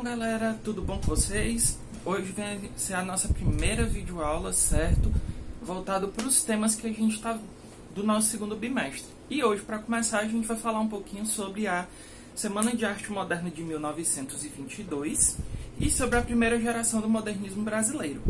Então galera, tudo bom com vocês? Hoje vem ser a nossa primeira videoaula, certo? Voltado para os temas que a gente está do nosso segundo bimestre. E hoje, para começar, a gente vai falar um pouquinho sobre a Semana de Arte Moderna de 1922 e sobre a primeira geração do modernismo brasileiro.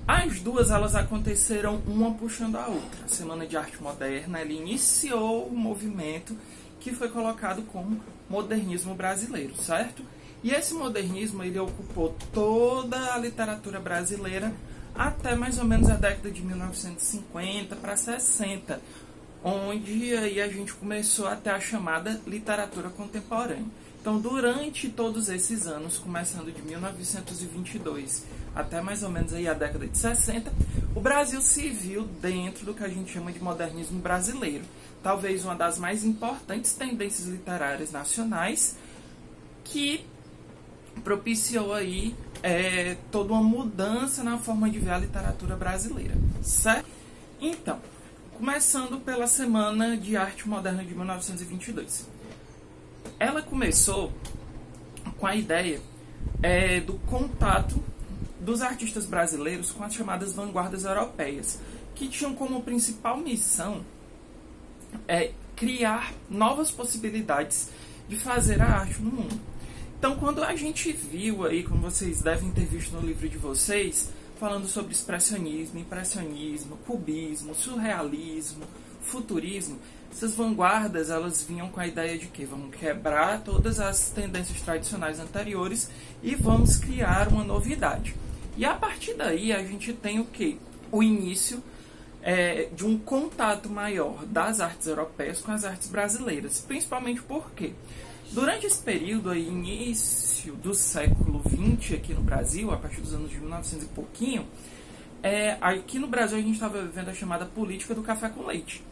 As duas, elas aconteceram uma puxando a outra. A Semana de Arte Moderna, ela iniciou o movimento que foi colocado como modernismo brasileiro, certo? E esse modernismo, ele ocupou toda a literatura brasileira até mais ou menos a década de 1950 para 60, onde aí a gente começou a ter a chamada literatura contemporânea. Então, durante todos esses anos, começando de 1922 até mais ou menos aí a década de 60, o Brasil se viu dentro do que a gente chama de modernismo brasileiro. Talvez uma das mais importantes tendências literárias nacionais, que propiciou aí toda uma mudança na forma de ver a literatura brasileira, certo? Então, começando pela Semana de Arte Moderna de 1922. Ela começou com a ideia do contato dos artistas brasileiros com as chamadas vanguardas europeias, que tinham como principal missão criar novas possibilidades de fazer a arte no mundo. Então, quando a gente viu aí, como vocês devem ter visto no livro de vocês, falando sobre expressionismo, impressionismo, cubismo, surrealismo, futurismo, essas vanguardas, elas vinham com a ideia de que vamos quebrar todas as tendências tradicionais anteriores e vamos criar uma novidade. E a partir daí a gente tem o quê? O início de um contato maior das artes europeias com as artes brasileiras, principalmente porque durante esse período, aí, início do século XX aqui no Brasil, a partir dos anos de 1900 e pouquinho, aqui no Brasil a gente estava vivendo a chamada política do café com leite,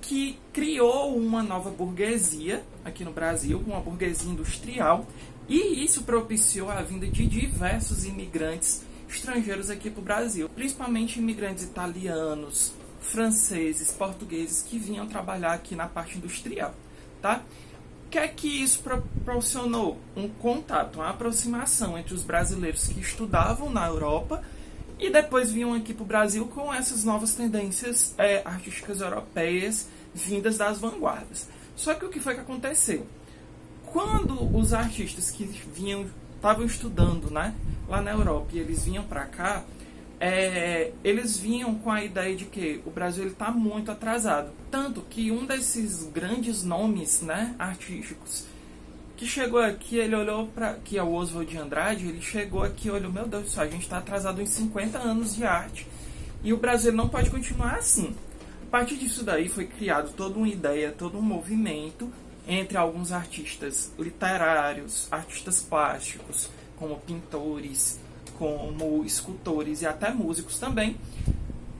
que criou uma nova burguesia aqui no Brasil, uma burguesia industrial, e isso propiciou a vinda de diversos imigrantes estrangeiros aqui para o Brasil, principalmente imigrantes italianos, franceses, portugueses, que vinham trabalhar aqui na parte industrial, tá? O que é que isso proporcionou? Um contato, uma aproximação entre os brasileiros que estudavam na Europa e depois vinham aqui para o Brasil com essas novas tendências artísticas europeias vindas das vanguardas. Só que o que foi que aconteceu? Quando os artistas que estavam estudando, né, lá na Europa e eles vinham para cá, eles vinham com a ideia de que o Brasil está muito atrasado. Tanto que um desses grandes nomes, né, artísticos que chegou aqui, ele olhou para... que é o Oswald de Andrade, ele chegou aqui e olhou, meu Deus do céu, a gente está atrasado em 50 anos de arte. E o Brasil não pode continuar assim. A partir disso daí foi criado toda uma ideia, todo um movimento entre alguns artistas literários, artistas plásticos, como pintores, como escultores e até músicos também,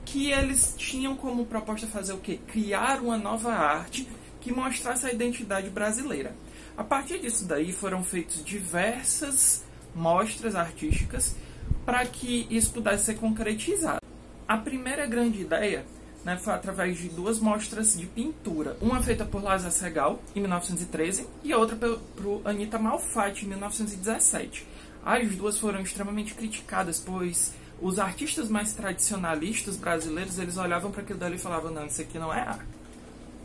que eles tinham como proposta fazer o quê? Criar uma nova arte que mostrasse a identidade brasileira. A partir disso daí foram feitas diversas mostras artísticas para que isso pudesse ser concretizado. A primeira grande ideia, né, foi através de duas mostras de pintura. Uma feita por Lázaro Segall, em 1913, e a outra por Anita Malfatti, em 1917. As duas foram extremamente criticadas, pois os artistas mais tradicionalistas brasileiros, eles olhavam para aquilo dali e falavam, não, isso aqui não é arte.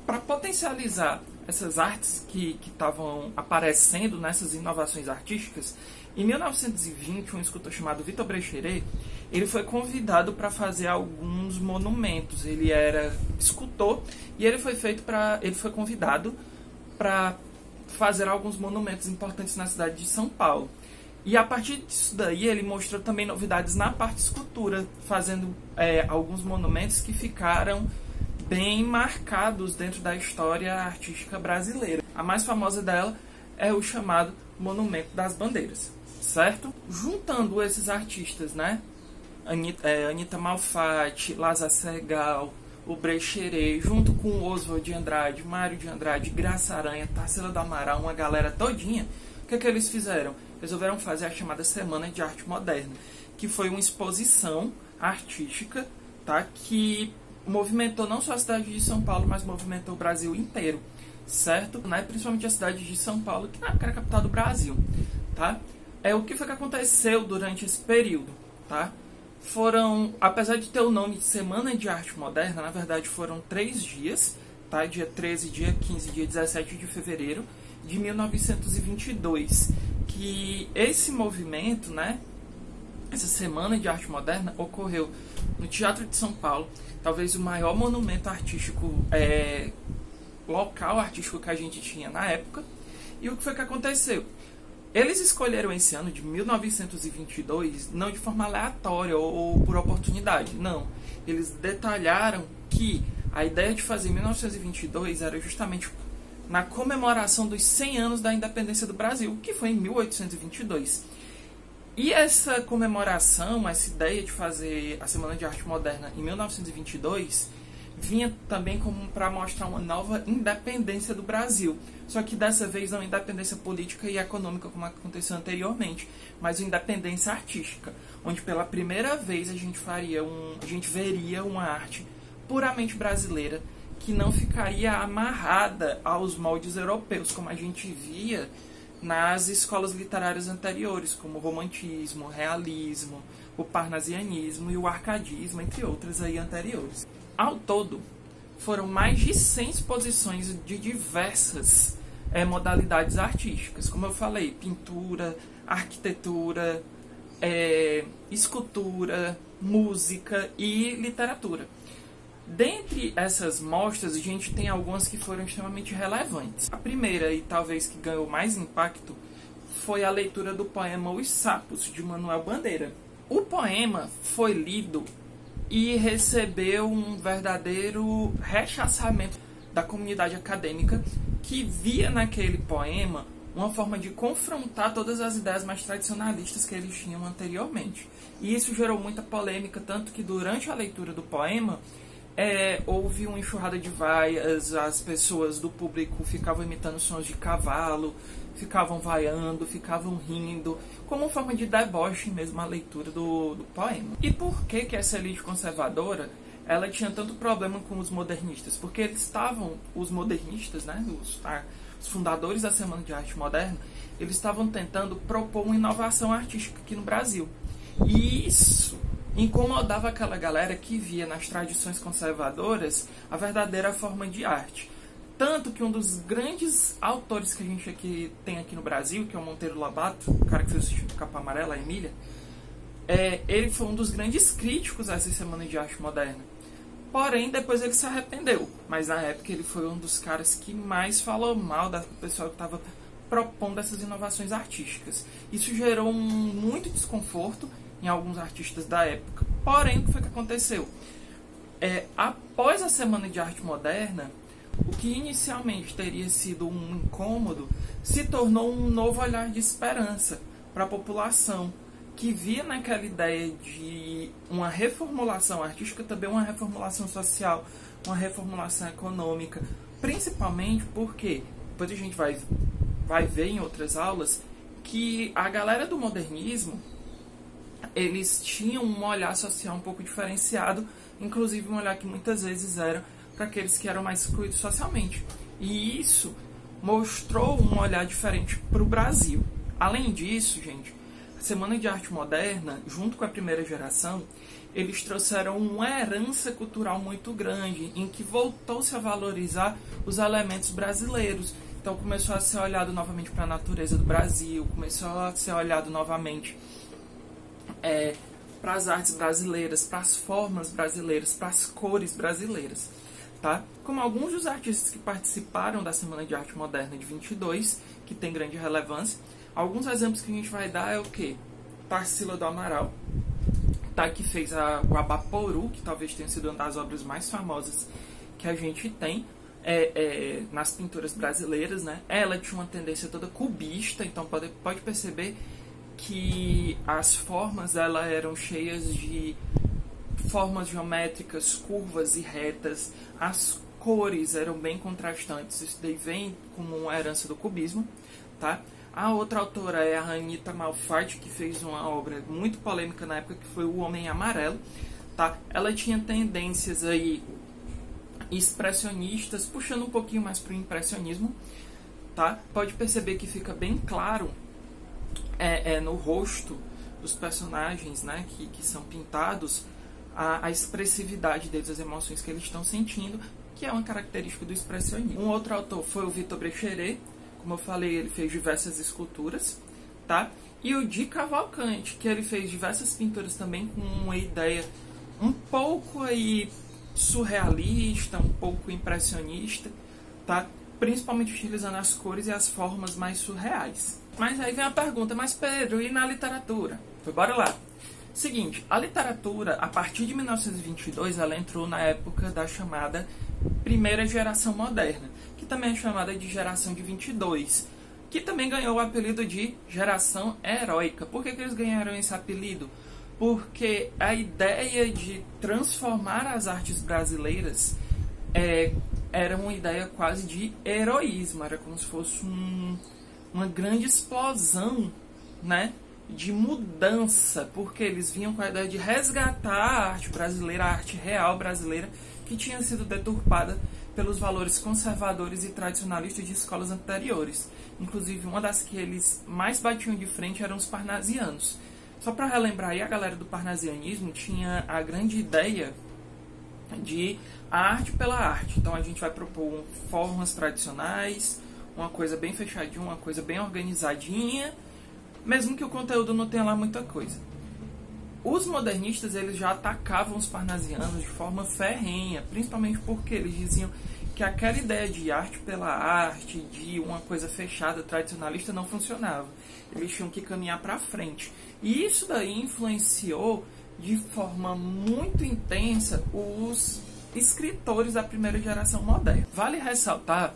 Para potencializar essas artes que estavam aparecendo nessas inovações artísticas, em 1920, um escultor chamado Vitor Brecheret, ele foi convidado para fazer alguns monumentos. Ele era escultor e ele foi convidado para fazer alguns monumentos importantes na cidade de São Paulo. E a partir disso daí ele mostrou também novidades na parte de escultura, fazendo alguns monumentos que ficaram bem marcados dentro da história artística brasileira. A mais famosa dela é o chamado Monumento das Bandeiras, certo? Juntando esses artistas, né? Anita Malfatti, Lázaro Segall, o Brecheret, junto com o Oswald de Andrade, Mário de Andrade, Graça Aranha, Tarsila do Amaral, uma galera todinha, o que é que eles fizeram? Resolveram fazer a chamada Semana de Arte Moderna, que foi uma exposição artística, tá, que movimentou não só a cidade de São Paulo, mas movimentou o Brasil inteiro, certo? Né? Principalmente a cidade de São Paulo, que na época era a capital do Brasil, tá? O que foi que aconteceu durante esse período, tá? Foram, apesar de ter o nome de Semana de Arte Moderna, na verdade foram 3 dias, tá? Dia 13, dia 15, dia 17 de fevereiro de 1922, que esse movimento, né, essa Semana de Arte Moderna ocorreu no Teatro de São Paulo, talvez o maior monumento artístico, local artístico que a gente tinha na época. E o que foi que aconteceu? Eles escolheram esse ano de 1922 não de forma aleatória ou por oportunidade, não. Eles detalharam que a ideia de fazer 1922 era justamente na comemoração dos 100 anos da independência do Brasil, que foi em 1822. E essa comemoração, essa ideia de fazer a Semana de Arte Moderna em 1922, vinha também como para mostrar uma nova independência do Brasil. Só que dessa vez não independência política e econômica como aconteceu anteriormente, mas uma independência artística, onde pela primeira vez a gente veria uma arte puramente brasileira, que não ficaria amarrada aos moldes europeus, como a gente via nas escolas literárias anteriores, como o romantismo, o realismo, o parnasianismo e o arcadismo, entre outras aí anteriores. Ao todo, foram mais de 100 exposições de diversas modalidades artísticas, como eu falei, pintura, arquitetura, escultura, música e literatura. Dentre essas mostras, a gente tem algumas que foram extremamente relevantes. A primeira, e talvez que ganhou mais impacto, foi a leitura do poema Os Sapos, de Manuel Bandeira. O poema foi lido e recebeu um verdadeiro rechaçamento da comunidade acadêmica, que via naquele poema uma forma de confrontar todas as ideias mais tradicionalistas que eles tinham anteriormente. E isso gerou muita polêmica, tanto que durante a leitura do poema houve uma enxurrada de vaias, as pessoas do público ficavam imitando sons de cavalo, ficavam vaiando, ficavam rindo, como forma de deboche mesmo a leitura do poema. E por que essa elite conservadora ela tinha tanto problema com os modernistas? Porque os modernistas, né, os fundadores da Semana de Arte Moderna, eles estavam tentando propor uma inovação artística aqui no Brasil. E isso incomodava aquela galera que via nas tradições conservadoras a verdadeira forma de arte. Tanto que um dos grandes autores que a gente tem aqui no Brasil, que é o Monteiro Lobato, o cara que fez o Capa Amarela, a Emília, ele foi um dos grandes críticos a essa Semana de Arte Moderna. Porém, depois ele se arrependeu. Mas na época ele foi um dos caras que mais falou mal da pessoa que estava propondo essas inovações artísticas. Isso gerou muito desconforto em alguns artistas da época. Porém, o que foi que aconteceu? Após a Semana de Arte Moderna, o que inicialmente teria sido um incômodo se tornou um novo olhar de esperança para a população, que via naquela ideia de uma reformulação artística também uma reformulação social, uma reformulação econômica, principalmente porque, depois a gente vai ver em outras aulas, que a galera do modernismo eles tinham um olhar social um pouco diferenciado, inclusive um olhar que muitas vezes era para aqueles que eram mais excluídos socialmente. E isso mostrou um olhar diferente para o Brasil. Além disso, gente, a Semana de Arte Moderna, junto com a primeira geração, eles trouxeram uma herança cultural muito grande, em que voltou-se a valorizar os elementos brasileiros. Então começou a ser olhado novamente para a natureza do Brasil, começou a ser olhado novamente para as artes brasileiras, para as formas brasileiras, para as cores brasileiras, tá? Como alguns dos artistas que participaram da Semana de Arte Moderna de 22, que tem grande relevância, alguns exemplos que a gente vai dar é o quê? Tarsila do Amaral, tá? Que fez o Abaporu, que talvez tenha sido uma das obras mais famosas que a gente tem nas pinturas brasileiras, né? Ela tinha uma tendência toda cubista, então pode perceber que as formas dela eram cheias de formas geométricas, curvas e retas. As cores eram bem contrastantes. Isso daí vem como uma herança do cubismo, tá? A outra autora é a Anita Malfatti, que fez uma obra muito polêmica na época, que foi O Homem Amarelo, tá? Ela tinha tendências aí expressionistas, puxando um pouquinho mais para o impressionismo, tá? Pode perceber que fica bem claro no rosto dos personagens, né, que são pintados, a expressividade deles, as emoções que eles estão sentindo, que é uma característica do expressionismo. Um outro autor foi o Victor Brecheret, como eu falei, ele fez diversas esculturas, tá? E o Di Cavalcanti, que ele fez diversas pinturas também com uma ideia um pouco aí surrealista, um pouco impressionista, tá? Principalmente utilizando as cores e as formas mais surreais. Mas aí vem a pergunta, mas Pedro, e na literatura? Então, bora lá. Seguinte, a literatura, a partir de 1922, ela entrou na época da chamada primeira geração moderna, que também é chamada de geração de 22, que também ganhou o apelido de geração heróica. Por que eles ganharam esse apelido? Porque a ideia de transformar as artes brasileiras era uma ideia quase de heroísmo, era como se fosse uma grande explosão, né, de mudança, porque eles vinham com a ideia de resgatar a arte brasileira, a arte real brasileira, que tinha sido deturpada pelos valores conservadores e tradicionalistas de escolas anteriores. Inclusive, uma das que eles mais batiam de frente eram os parnasianos. Só para relembrar aí, a galera do parnasianismo tinha a grande ideia de a arte pela arte. Então a gente vai propor formas tradicionais, uma coisa bem fechadinha, uma coisa bem organizadinha, mesmo que o conteúdo não tenha lá muita coisa. Os modernistas, eles já atacavam os parnasianos de forma ferrenha, principalmente porque eles diziam que aquela ideia de arte pela arte, de uma coisa fechada, tradicionalista, não funcionava. Eles tinham que caminhar para frente. E isso daí influenciou de forma muito intensa os escritores da primeira geração moderna. Vale ressaltar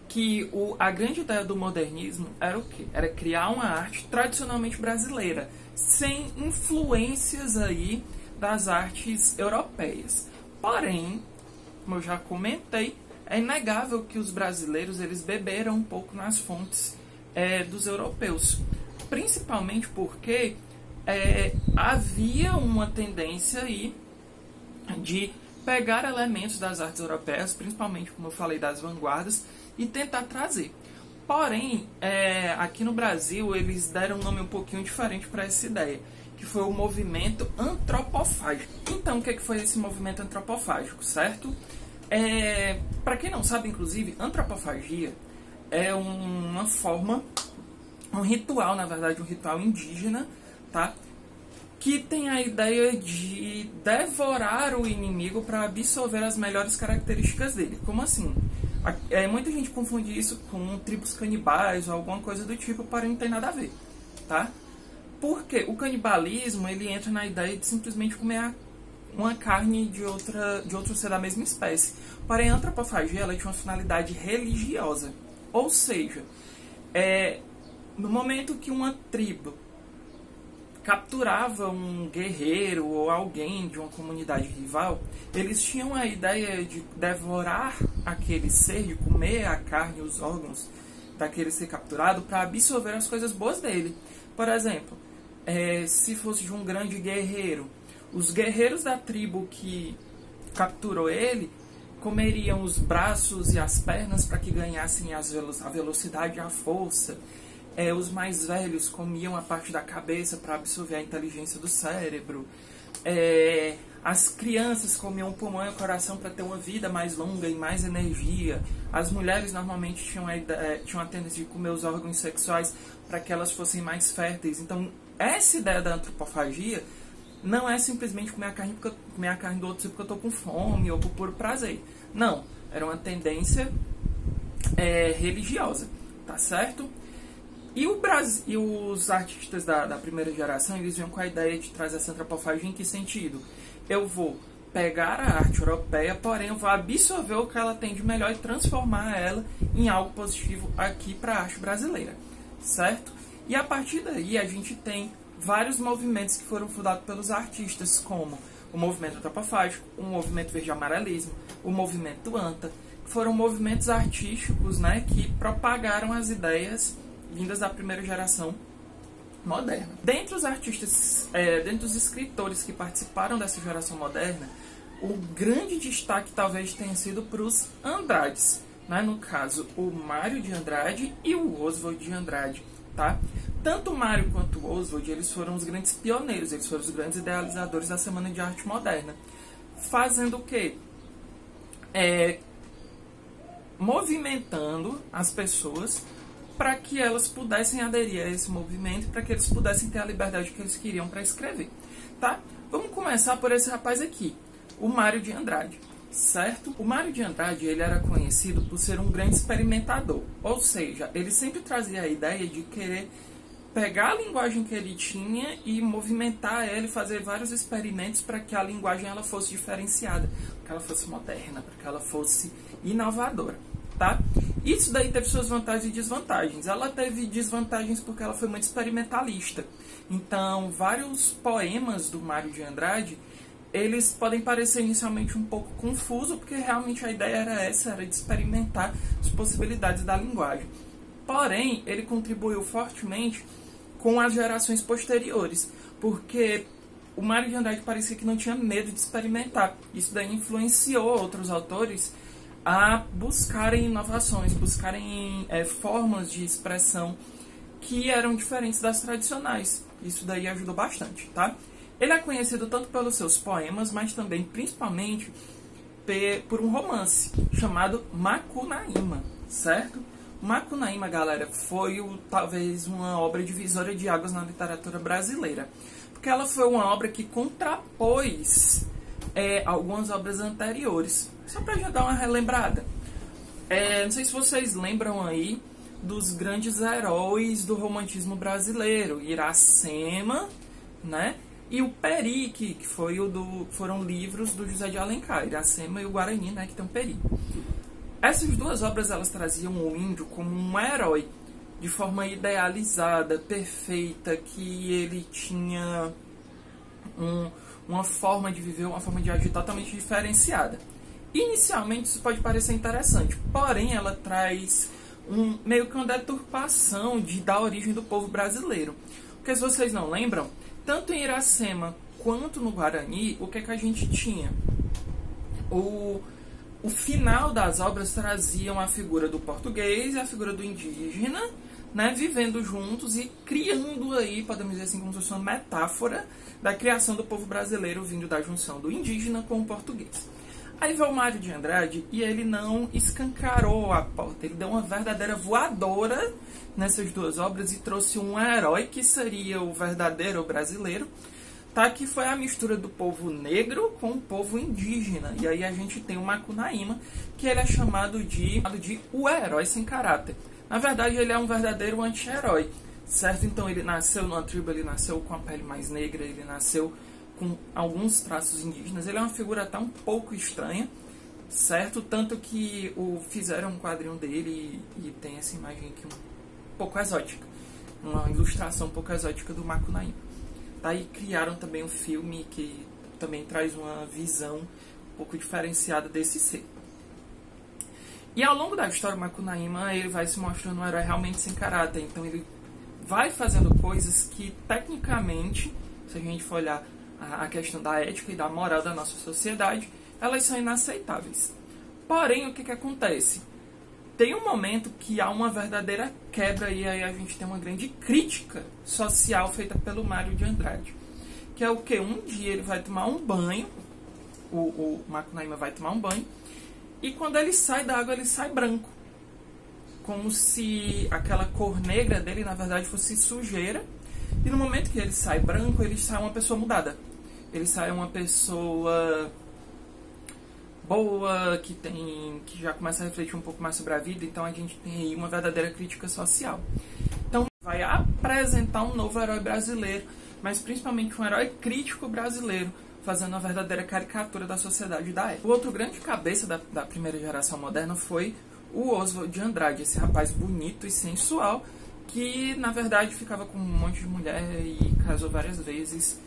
que a grande ideia do modernismo era o quê? Era criar uma arte tradicionalmente brasileira, sem influências aí das artes europeias. Porém, como eu já comentei, é inegável que os brasileiros eles beberam um pouco nas fontes dos europeus, principalmente porque havia uma tendência aí de pegar elementos das artes europeias, principalmente, como eu falei, das vanguardas, e tentar trazer. Porém, aqui no Brasil, eles deram um nome um pouquinho diferente para essa ideia, que foi o movimento antropofágico. Então, o que foi esse movimento antropofágico, certo? Para quem não sabe, inclusive, antropofagia é uma forma, um ritual, na verdade, um ritual indígena, tá? Que tem a ideia de devorar o inimigo para absorver as melhores características dele. Como assim? Muita gente confunde isso com tribos canibais ou alguma coisa do tipo, porém não tem nada a ver, tá? Porque o canibalismo, ele entra na ideia de simplesmente comer uma carne de outro ser da mesma espécie. Porém, a antropofagia, ela tinha uma finalidade religiosa. Ou seja, no momento que uma tribo capturava um guerreiro ou alguém de uma comunidade rival, eles tinham a ideia de devorar aquele ser, de comer a carne, os órgãos daquele ser capturado para absorver as coisas boas dele. Por exemplo, se fosse de um grande guerreiro, os guerreiros da tribo que capturou ele comeriam os braços e as pernas para que ganhassem a velocidade e a força. Os mais velhos comiam a parte da cabeça para absorver a inteligência do cérebro. As crianças comiam o pulmão e o coração para ter uma vida mais longa e mais energia. As mulheres normalmente tinham a tendência de comer os órgãos sexuais para que elas fossem mais férteis. Então, essa ideia da antropofagia não é simplesmente comer a carne do outro tipo porque eu estou com fome ou por puro prazer. Não, era uma tendência religiosa, tá certo? E os artistas da primeira geração, eles vinham com a ideia de trazer essa antropofagia em que sentido? Eu vou pegar a arte europeia, porém eu vou absorver o que ela tem de melhor e transformar ela em algo positivo aqui para a arte brasileira, certo? E a partir daí a gente tem vários movimentos que foram fundados pelos artistas, como o movimento antropofágico, o movimento verde-amarelismo, o movimento anta, que foram movimentos artísticos, né, que propagaram as ideias vindas da primeira geração moderna. Dentre os artistas, dentre os escritores que participaram dessa geração moderna, o grande destaque talvez tenha sido para os Andrades, né? No caso, o Mário de Andrade e o Oswald de Andrade, tá? Tanto o Mário quanto o Oswald, eles foram os grandes pioneiros, eles foram os grandes idealizadores da Semana de Arte Moderna. Fazendo o quê? Movimentando as pessoas para que elas pudessem aderir a esse movimento, para que eles pudessem ter a liberdade que eles queriam para escrever, tá? Vamos começar por esse rapaz aqui, o Mário de Andrade, certo? O Mário de Andrade, ele era conhecido por ser um grande experimentador, ou seja, ele sempre trazia a ideia de querer pegar a linguagem que ele tinha e movimentar ela e fazer vários experimentos para que a linguagem ela fosse diferenciada, para que ela fosse moderna, para que ela fosse inovadora, tá? Isso daí teve suas vantagens e desvantagens. Ela teve desvantagens porque ela foi muito experimentalista. Então, vários poemas do Mário de Andrade, eles podem parecer inicialmente um pouco confusos, porque realmente a ideia era essa, era de experimentar as possibilidades da linguagem. Porém, ele contribuiu fortemente com as gerações posteriores, porque o Mário de Andrade parecia que não tinha medo de experimentar. Isso daí influenciou outros autores a buscarem inovações, buscarem formas de expressão que eram diferentes das tradicionais. Isso daí ajudou bastante, tá? Ele é conhecido tanto pelos seus poemas, mas também, principalmente, por um romance chamado Macunaíma, certo? Macunaíma, galera, foi talvez uma obra divisória de águas na literatura brasileira, porque ela foi uma obra que contrapôs algumas obras anteriores. Só pra já dar uma relembrada. Não sei se vocês lembram aí dos grandes heróis do romantismo brasileiro. Iracema, né? E o Peri, que foram livros do José de Alencar. Iracema e o Guarani, né? Que tem o Peri. Essas duas obras, elas traziam o índio como um herói, de forma idealizada, perfeita, que ele tinha uma forma de viver, uma forma de agir totalmente diferenciada. Inicialmente isso pode parecer interessante, porém ela traz meio que uma deturpação da origem do povo brasileiro. Porque se vocês não lembram, tanto em Iracema quanto no Guarani, o que a gente tinha? O final das obras traziam a figura do português e a figura do indígena, né, vivendo juntos e criando aí, podemos dizer assim, como se fosse uma metáfora da criação do povo brasileiro vindo da junção do indígena com o português. Aí veio o Mário de Andrade e ele não escancarou a porta, ele deu uma verdadeira voadora nessas duas obras e trouxe um herói que seria o verdadeiro brasileiro, tá? Que foi a mistura do povo negro com o povo indígena. E aí a gente tem o Macunaíma, que ele é chamado de o herói sem caráter. Na verdade, ele é um verdadeiro anti-herói, certo? Então ele nasceu numa tribo, ele nasceu com a pele mais negra, ele nasceu com alguns traços indígenas. Ele é uma figura até um pouco estranha, certo? Tanto que fizeram um quadrinho dele e tem essa imagem aqui um pouco exótica, uma ilustração um pouco exótica do Macunaíma. Daí criaram também um filme que também traz uma visão um pouco diferenciada desse ser. E ao longo da história, o Macunaíma ele vai se mostrando um herói realmente sem caráter. Então ele vai fazendo coisas que, tecnicamente, se a gente for olhar a questão da ética e da moral da nossa sociedade, elas são inaceitáveis. Porém, o que acontece? Tem um momento que há uma verdadeira quebra e aí a gente tem uma grande crítica social feita pelo Mário de Andrade. Que é o que? Um dia ele vai tomar um banho, o Macunaíma vai tomar um banho, e quando ele sai da água, ele sai branco. Como se aquela cor negra dele, na verdade, fosse sujeira. E no momento que ele sai branco, ele sai uma pessoa mudada. Ele sai uma pessoa boa, que já começa a refletir um pouco mais sobre a vida. Então a gente tem aí uma verdadeira crítica social. Então vai apresentar um novo herói brasileiro, mas principalmente um herói crítico brasileiro, fazendo uma verdadeira caricatura da sociedade da época. O outro grande cabeça da primeira geração moderna foi o Oswald de Andrade, esse rapaz bonito e sensual, que na verdade ficava com um monte de mulher e casou várias vezes,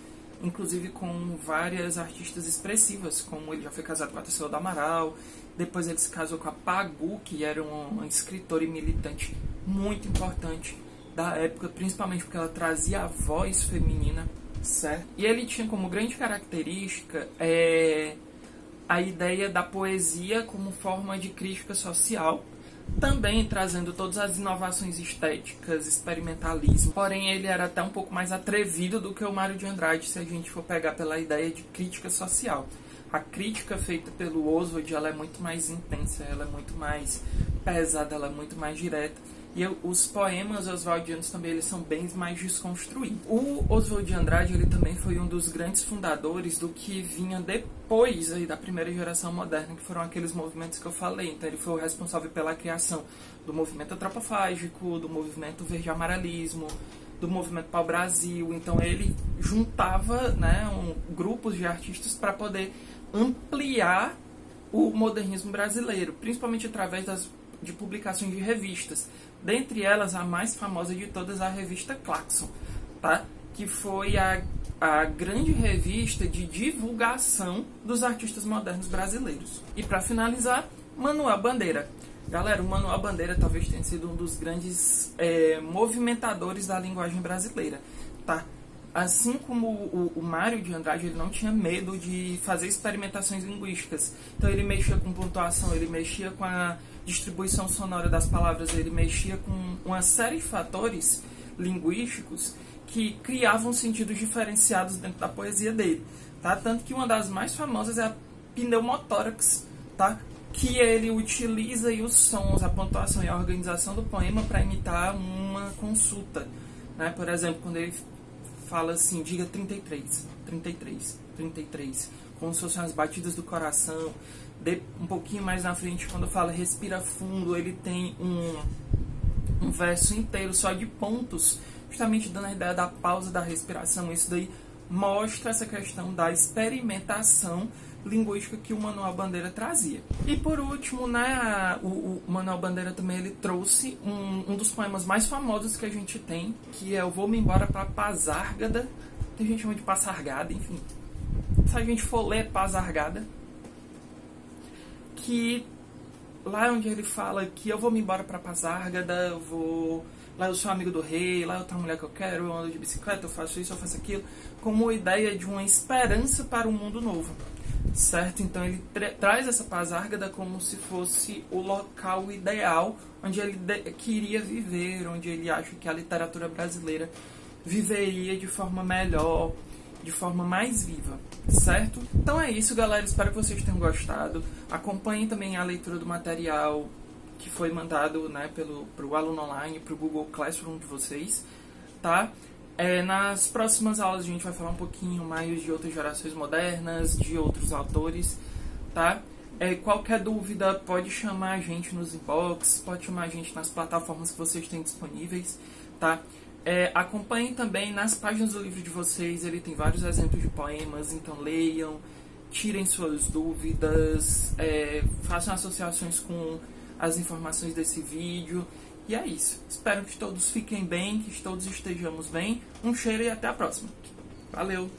inclusive com várias artistas expressivas, como ele já foi casado com a Tarsila do Amaral, depois ele se casou com a Pagu, que era uma escritora e militante muito importante da época, principalmente porque ela trazia a voz feminina, certo? E ele tinha como grande característica a ideia da poesia como forma de crítica social, também trazendo todas as inovações estéticas, experimentalismo. Porém, ele era até um pouco mais atrevido do que o Mário de Andrade, se a gente for pegar pela ideia de crítica social. A crítica feita pelo Oswald, ela é muito mais intensa, ela é muito mais pesada, ela é muito mais direta. E os poemas oswaldianos também, eles são bem mais desconstruídos. O Oswald de Andrade, ele também foi um dos grandes fundadores do que vinha depois aí da primeira geração moderna, que foram aqueles movimentos que eu falei. Então ele foi o responsável pela criação do movimento antropofágico, do movimento verde-amarelismo, do movimento pau-brasil. Então ele juntava, né, grupos de artistas para poder ampliar o modernismo brasileiro, principalmente através de publicações de revistas. Dentre elas, a mais famosa de todas, a revista Claxon, tá? Que foi a grande revista de divulgação dos artistas modernos brasileiros. E para finalizar, Manuel Bandeira. Galera, o Manuel Bandeira talvez tenha sido um dos grandes movimentadores da linguagem brasileira, tá? Assim como o Mário de Andrade, ele não tinha medo de fazer experimentações linguísticas. Então ele mexia com pontuação, ele mexia com a distribuição sonora das palavras, ele mexia com uma série de fatores linguísticos que criavam sentidos diferenciados dentro da poesia dele, tá? Tanto que uma das mais famosas é a pneumotórax, tá? Que ele utiliza aí os sons, a pontuação e a organização do poema para imitar uma consulta, né? Por exemplo, quando ele fala assim, diga 33, 33, 33, como se fossem as batidas do coração. Um pouquinho mais na frente, quando fala respira fundo, ele tem um verso inteiro só de pontos, justamente dando a ideia da pausa da respiração. Isso daí mostra essa questão da experimentação linguística que o Manuel Bandeira trazia. E por último, né, o Manuel Bandeira também ele trouxe um dos poemas mais famosos que a gente tem, que é o Vou-me embora pra Pazárgada. Tem gente que chama de Passargada, enfim. Se a gente for ler Pazárgada, que lá onde ele fala que eu vou me embora pra Pazárgada, lá eu sou amigo do rei, lá eu tenho a mulher que eu quero, eu ando de bicicleta, eu faço isso, eu faço aquilo, como ideia de uma esperança para um mundo novo, certo? Então ele traz essa Pazárgada como se fosse o local ideal onde ele queria viver, onde ele acha que a literatura brasileira viveria de forma melhor, de forma mais viva, certo? Então é isso, galera, espero que vocês tenham gostado. Acompanhem também a leitura do material que foi mandado, né, pro aluno online, pro Google Classroom de vocês, tá? Nas próximas aulas a gente vai falar um pouquinho mais de outras gerações modernas, de outros autores, tá? Qualquer dúvida pode chamar a gente nos inbox, pode chamar a gente nas plataformas que vocês têm disponíveis, tá? Acompanhem também nas páginas do livro de vocês, ele tem vários exemplos de poemas, então leiam, tirem suas dúvidas, façam associações com as informações desse vídeo. E é isso. Espero que todos fiquem bem, que todos estejamos bem. Um cheiro e até a próxima. Valeu!